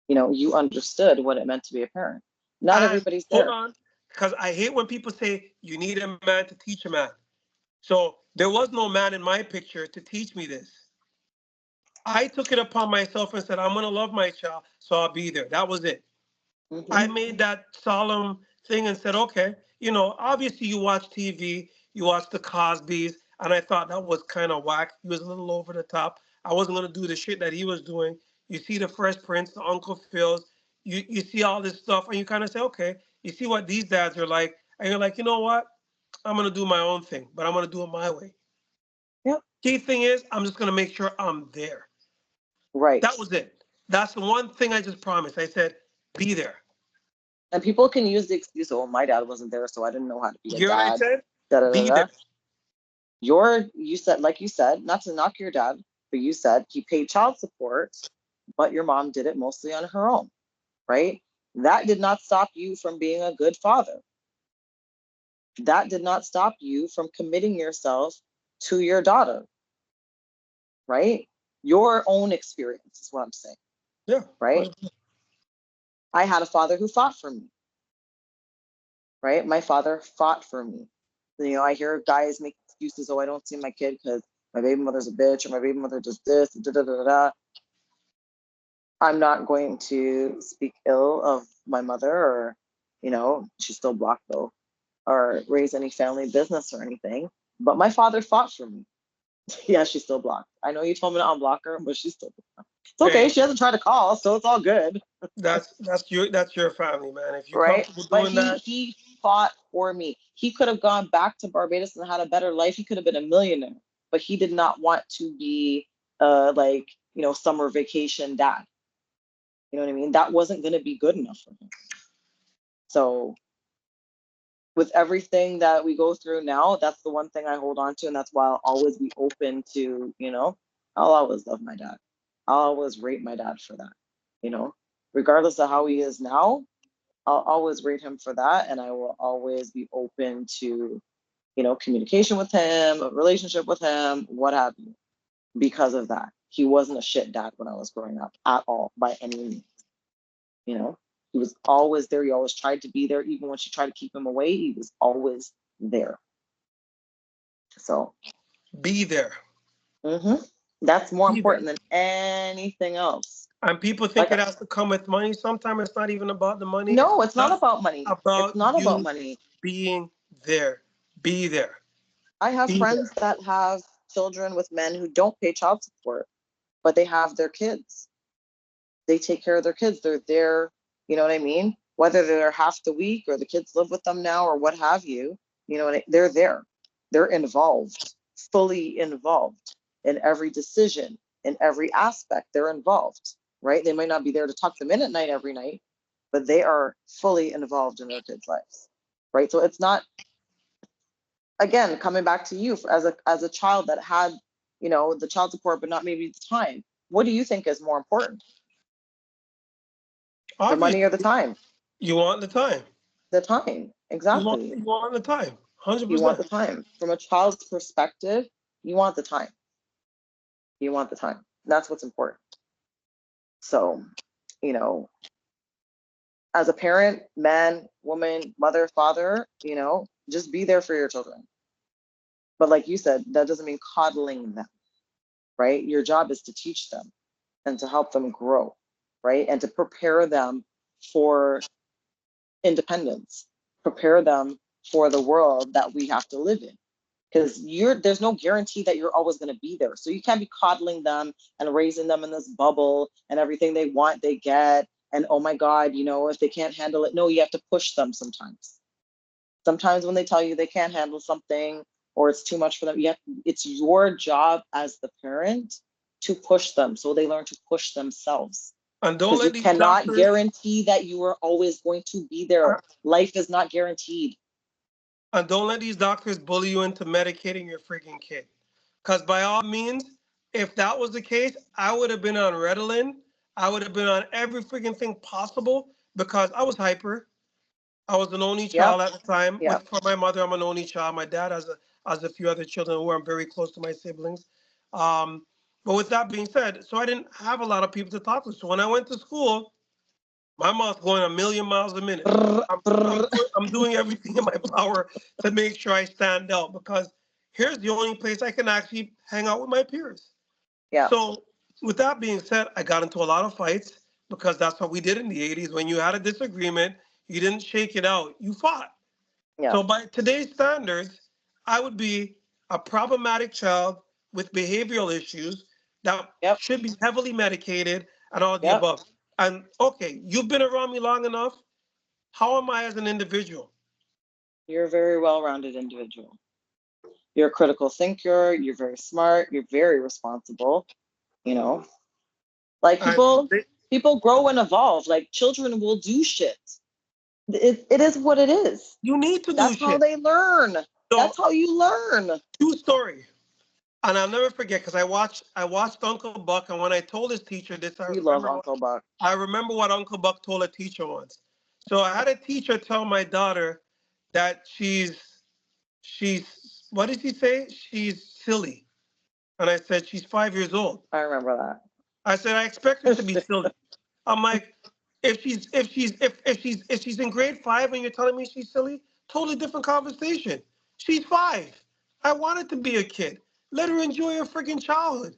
you understood what it meant to be a parent. Not And everybody's hold there. on, because I hate when people say you need a man to teach a man. So there was no man in my picture to teach me this. I took it upon myself and said, I'm going to love my child, so I'll be there. That was it. I Hmm. made that solemn thing and said, okay, obviously you watch TV, you watch the Cosbys, and I thought that was kind of whack. He was a little over the top. I wasn't going to do the shit that he was doing. You see the Fresh Prince, the Uncle Phil's, you see all this stuff, and you kind of say, okay, you see what these dads are like, and you're like, you know what? I'm going to do my own thing, but I'm going to do it my way. Yep. Key thing is, I'm just going to make sure I'm there. Right. That was it. That's the one thing I just promised. I said, be there. And people can use the excuse, "Oh, my dad wasn't there, so I didn't know how to be You a hear what I dad." said? Da da da Be da. there. You said, like you said, not to knock your dad, but you said he paid child support, but your mom did it mostly on her own, right? That did not stop you from being a good father. That did not stop you from committing yourself to your daughter, right? Your own experience is what I'm saying, Yeah. right? I had a father who fought for me, right? My father fought for me. I hear guys make excuses, "Oh, I don't see my kid because my baby mother's a bitch or my baby mother does this, da da da da." I'm not going to speak ill of my mother or, she's still blocked though, or raise any family business or anything. But my father fought for me. Yeah, she's still blocked. I know you told me to unblock her, but she's still blocked. It's okay. Hey, She hasn't tried to call, so it's all good, that's your family, man. If you're right? comfortable But doing he that, he fought for me. He could have gone back to Barbados and had a better life. He could have been a millionaire, but he did not want to be like summer vacation dad. You know what I mean? That wasn't going to be good enough for him. So with everything that we go through now, that's the one thing I hold on to, and that's why I'll always be open to, I'll always love my dad. I'll always rate my dad for that, you know, regardless of how he is now. I'll always rate him for that, and I will always be open to, communication with him, a relationship with him, what have you, because of that. He wasn't a shit dad when I was growing up at all, by any means. You know, he was always there. He always tried to be there, even when she tried to keep him away. He was always there. So be there. hmm that's more Be there. important than anything else. And people think Like, it has to come with money. Sometimes it's not even about the money. It's no, it's not just about money. It's about not about you money. being there. Be there. I have Be friends there. that have children with men who don't pay child support, but they have their kids. They take care of their kids. They're there. You know what I mean? Whether they're half the week or the kids live with them now or what have you, they're there. They're involved, fully involved in every decision, in every aspect. They're involved, right? They might not be there to tuck them in at night every night, but they are fully involved in their kids' lives, right? So it's not, again, coming back to you as a child that had, the child support, but not maybe the time. What do you think is more important, the money or the Obviously, time? you want the time. The time, You want exactly. you want the time. Hundred You want percent. the time. From a child's perspective, you want the time. You want the time. That's what's important. So, you know, as a parent, man, woman, mother, father, just be there for your children. But like you said, that doesn't mean coddling them, right? Your job is to teach them and to help them grow, right? And to prepare them for independence, prepare them for the world that we have to live in. Because there's no guarantee that you're always going to be there. So you can't be coddling them and raising them in this bubble and everything they want, they get. And oh my God, if they can't handle it, no, you have to push them sometimes. Sometimes when they tell you they can't handle something or it's too much for them, it's your job as the parent to push them so they learn to push themselves. And don't because you let these cannot doctors guarantee that you are always going to be there. Life is not guaranteed. and don't let these doctors bully you into medicating your freaking kid. Because by all means, if that was the case, I would have been on Ritalin. I would have been on every freaking thing possible because I was hyper. I was an only Yep, child at the time. yep, For my mother, I'm an only child. My dad has a few other children who I'm very close to my siblings. Um, but with that being said, so I didn't have a lot of people to talk to. So when I went to school, my mouth going a million miles a minute. brr, brr. I'm doing everything in my power to make sure I stand out because here's the only place I can actually hang out with my peers. Yep, So with that being said, I got into a lot of fights because that's what we did in the 80s. When you had a disagreement, you didn't shake it out, you fought. yep, So by today's standards, I would be a problematic child with behavioral issues that yep, should be heavily medicated and all the yep. above. And okay, you've been around me long enough. How am I as an individual? You're a very well-rounded individual. You're a critical thinker. You're very smart. You're very responsible. You know, like And people grow and evolve. Like children will do shit. It is what it is. you need to do That's how shit. they learn. So That's how you learn. true story. And I'll never forget because I watched Uncle Buck, and when I told his teacher this, We love Uncle Buck. I remember what Uncle Buck told a teacher once. So I had a teacher tell my daughter that she's what did he say? She's silly. And I said, she's 5 years old. I remember I said, I expect her to be that. silly. I'm like, if she's in grade 5 and you're telling me she's silly, totally different conversation. She's 5. I wanted to be a kid. Let her enjoy her freaking childhood.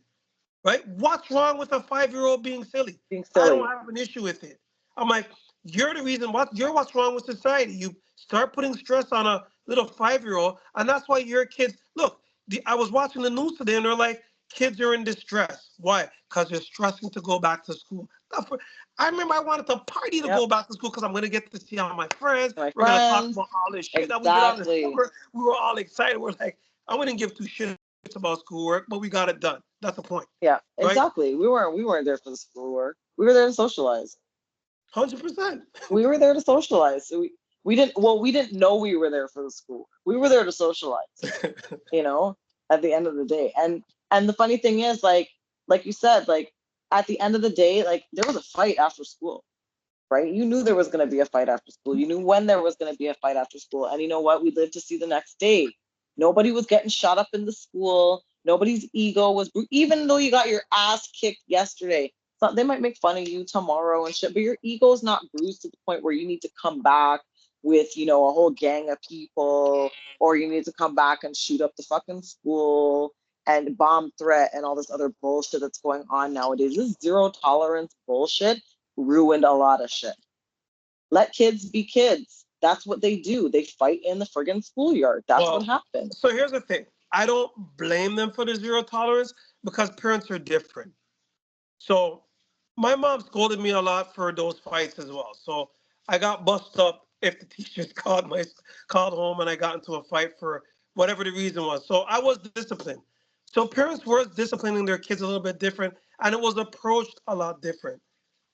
Right? What's wrong with a 5-year-old being silly? Being I don't silly. have an issue with it. I'm like, you're the reason you're what's wrong with society. You start putting stress on a little 5-year-old, and that's why your kids look. I was watching the news today, and they're like, kids are in distress. Why? Because they're stressing to go back to school. I remember I wanted to party to Yep. go back to school because I'm gonna get to see all my friends. My We're gonna talk friends. about all this shit that we did on the Exactly. summer. We were all excited. We're like, I wouldn't give two shits about schoolwork, but we got it done. That's the point, Yeah, right? exactly. We weren't there for the schoolwork. We were there to socialize. 100%. We were there to socialize. So we didn't know we were there for the school. We were there to socialize, you know, at the end of the day. And the funny thing is, like you said, like at the end of the day, like there was a fight after school, right? You knew there was going to be a fight after school. You knew when there was going to be a fight after school. And you know what? We lived to see the next day. Nobody was getting shot up in the school. Nobody's ego was, even though you got your ass kicked yesterday, so they might make fun of you tomorrow and shit, but your ego's not bruised to the point where you need to come back with, a whole gang of people, or you need to come back and shoot up the fucking school and bomb threat and all this other bullshit that's going on nowadays. This zero tolerance bullshit ruined a lot of shit. Let kids be kids. That's what they do. They fight in the friggin' schoolyard. That's what Well, happened. so here's the thing. I don't blame them for the zero tolerance because parents are different. So my mom scolded me a lot for those fights as well. So I got bust up if the teachers called home and I got into a fight for whatever the reason was. So I was disciplined. So parents were disciplining their kids a little bit different, and it was approached a lot different.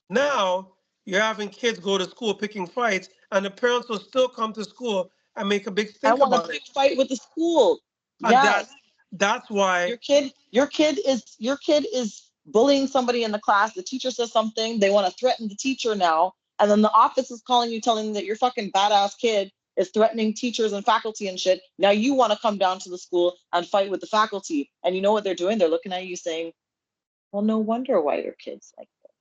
Now you're having kids go to school picking fights, and the parents will still come to school and make a big I stink want to about it. pick fight with the school. And Yes. that's why. Your kid is bullying somebody in the class. The teacher says something, they want to threaten the teacher now, and then the office is calling you, telling you that your fucking badass kid is threatening teachers and faculty and shit. Now you want to come down to the school and fight with the faculty. And you know what they're doing? They're looking at you saying, well, no wonder why your kid's like this.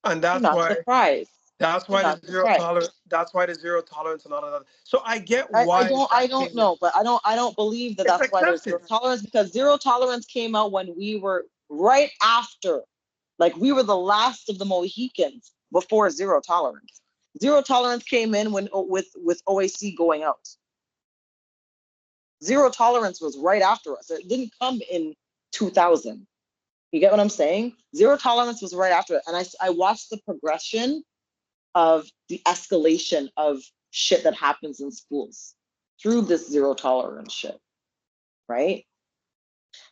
And You're that's not why surprised. that's You're why the not zero surprised. tolerance that's why the zero tolerance and all of that. So I get I why don't I that don't came in. know, but I don't believe that It's that's why there's zero accepted. tolerance, because zero tolerance came out when we were right after, like we were the last of the Mohicans before zero tolerance. Zero tolerance came in when with OAC going out. Zero tolerance was right after us. It didn't come in 2000. You get what I'm saying? Zero tolerance was right after it, and I watched the progression of the escalation of shit that happens in schools through this zero tolerance shit, right?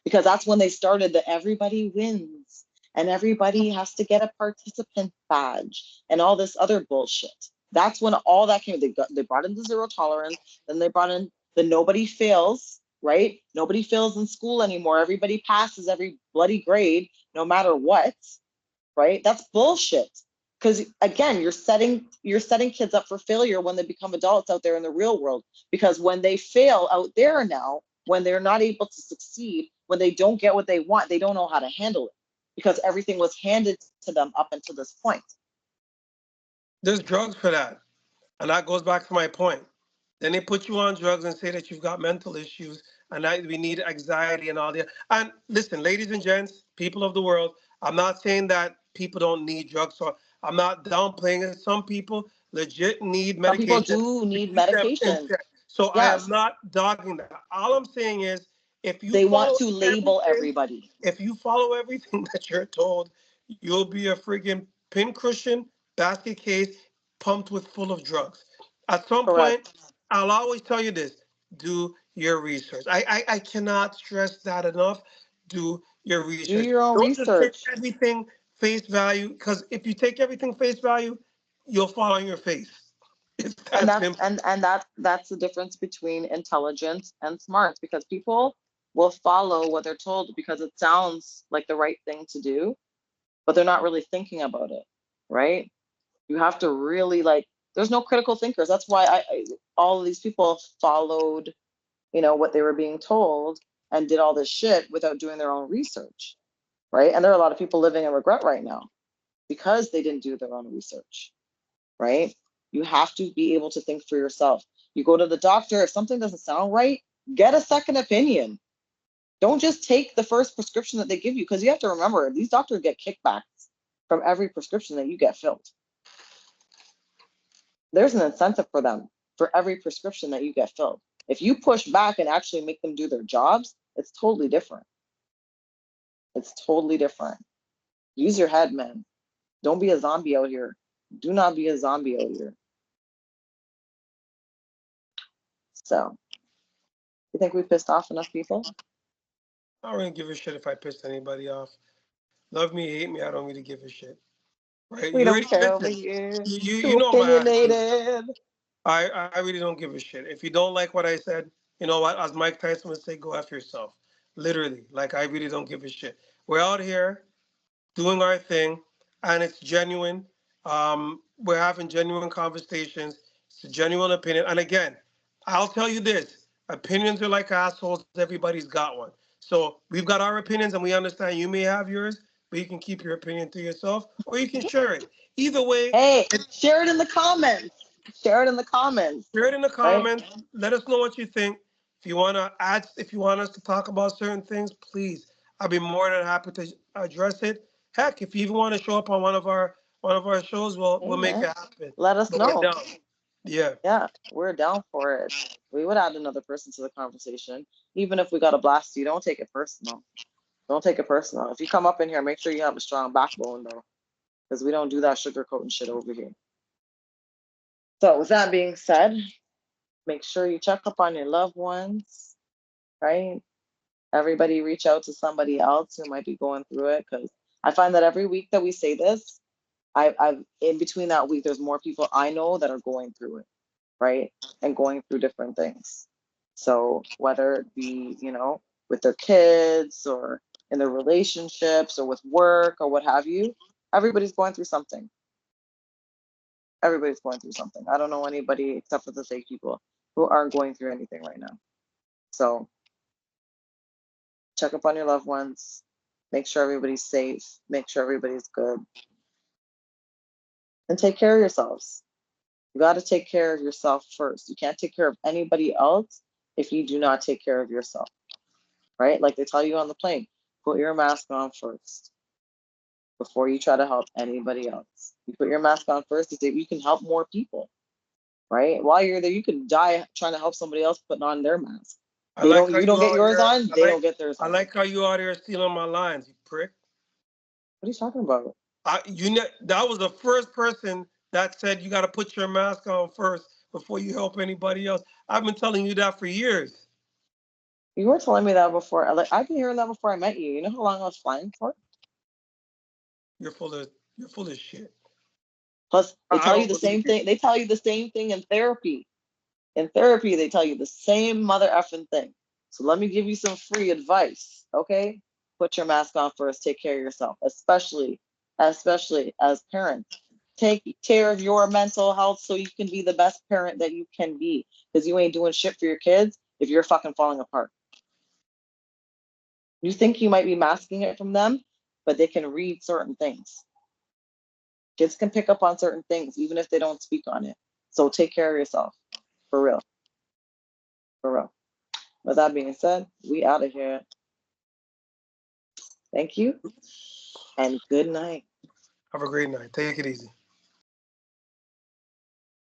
Because that's when they started the everybody wins and everybody has to get a participant badge and all this other bullshit. That's when all that came. They brought in the zero tolerance, then they brought in the nobody fails, right? Nobody fails in school anymore. Everybody passes every bloody grade, no matter what, right? That's bullshit. Because again, you're setting kids up for failure when they become adults out there in the real world. Because when they fail out there now, when they're not able to succeed, when they don't get what they want, they don't know how to handle it because everything was handed to them up until this point. There's drugs for that. And that goes back to my point. Then they put you on drugs and say that you've got mental issues and that we need anxiety and all that. And listen, ladies and gents, people of the world, I'm not saying that people don't need drugs. So I'm not downplaying it. Some people legit need Some people medication do to need keep them in medication. check. So I am Yes, not dogging that. All I'm saying is if you they want follow to label everything, everybody. if you follow everything that you're told, you'll be a friggin' pincushion basket case pumped with full of drugs. At some point, Correct. I'll always tell you this: do your research. I cannot stress that enough. Do your Do research. your own Don't just take research. everything face value, because if you take everything face value, you'll fall on your face. It's And that simple. that's the difference between intelligence and smart, because people will follow what they're told because it sounds like the right thing to do, but they're not really thinking about it, right? You have to really like, there's no critical thinkers. That's why all of these people followed, what they were being told and did all this shit without doing their own research, right? And there are a lot of people living in regret right now because they didn't do their own research, right? You have to be able to think for yourself. You go to the doctor, if something doesn't sound right, get a second opinion. Don't just take the first prescription that they give you, because you have to remember these doctors get kickbacks from every prescription that you get filled. There's an incentive for them for every prescription that you get filled. If you push back and actually make them do their jobs, it's totally different. It's totally different. Use your head, man. Don't be a zombie out here. Do not be a zombie out here. So, you think we pissed off enough people? I don't really give a shit if I pissed anybody off. Love me, hate me, I don't really give a shit. Right? We You don't already care over listen. here. You Too know my attitude. opinionated. I really don't give a shit. If you don't like what I said, you know what? As Mike Tyson would say, go after yourself. Literally, like I really don't give a shit. We're out here doing our thing, and it's genuine. We're having genuine conversations. It's a genuine opinion. And again, I'll tell you this: opinions are like assholes. Everybody's got one. So we've got our opinions, and we understand you may have yours, but you can keep your opinion to yourself, or you can share it. Either way, Hey, it's share it in the comments. Share it in the comments, share it in the right? comments. Let us know what you think. If you want to add, if you want us to talk about certain things, please. I'll be more than happy to address it. Heck, if you even want to show up on one of our shows, we'll Hey, make man, it happen. let us But we're know. down. Yeah. Yeah, we're down for it. We would add another person to the conversation, even if we got to blast you. Don't take it personal. Don't take it personal. If you come up in here, make sure you have a strong backbone, though, because we don't do that sugarcoating shit over here. So, with that being said, make sure you check up on your loved ones, right? Everybody reach out to somebody else who might be going through it, because I find that every week that we say this, I've in between that week, there's more people I know that are going through it, right? And going through different things. So whether it be, with their kids or in their relationships or with work or what have you, everybody's going through something. Everybody's going through something. I don't know anybody except for the fake people who aren't going through anything right now. So check up on your loved ones, make sure everybody's safe, make sure everybody's good, and take care of yourselves. You got to take care of yourself first. You can't take care of anybody else if you do not take care of yourself, right? Like they tell you on the plane, put your mask on first before you try to help anybody else. You put your mask on first to say you can help more people, right? While you're there, you could die trying to help somebody else putting on their mask. I like how You you don't get out yours here. on, I they like don't get theirs I on. like how you out here stealing my lines, you prick. What are you talking about? That was the first person that said you got to put your mask on first before you help anybody else. I've been telling you that for years. You were telling me that before. Like I've been hearing that before I met you. You know how long I was flying for? you're full of shit. Plus, they I tell you don't the believe same you. thing. They tell you the same thing in therapy. In therapy, they tell you the same mother effing thing. So let me give you some free advice, okay? Put your mask on first. Take care of yourself, especially as parents. Take care of your mental health so you can be the best parent that you can be. Because you ain't doing shit for your kids if you're fucking falling apart. You think you might be masking it from them, but they can read certain things. Kids can pick up on certain things, even if they don't speak on it. So take care of yourself. For real. For real. With that being said, we out of here. Thank you and good night. Have a great night. Take it easy.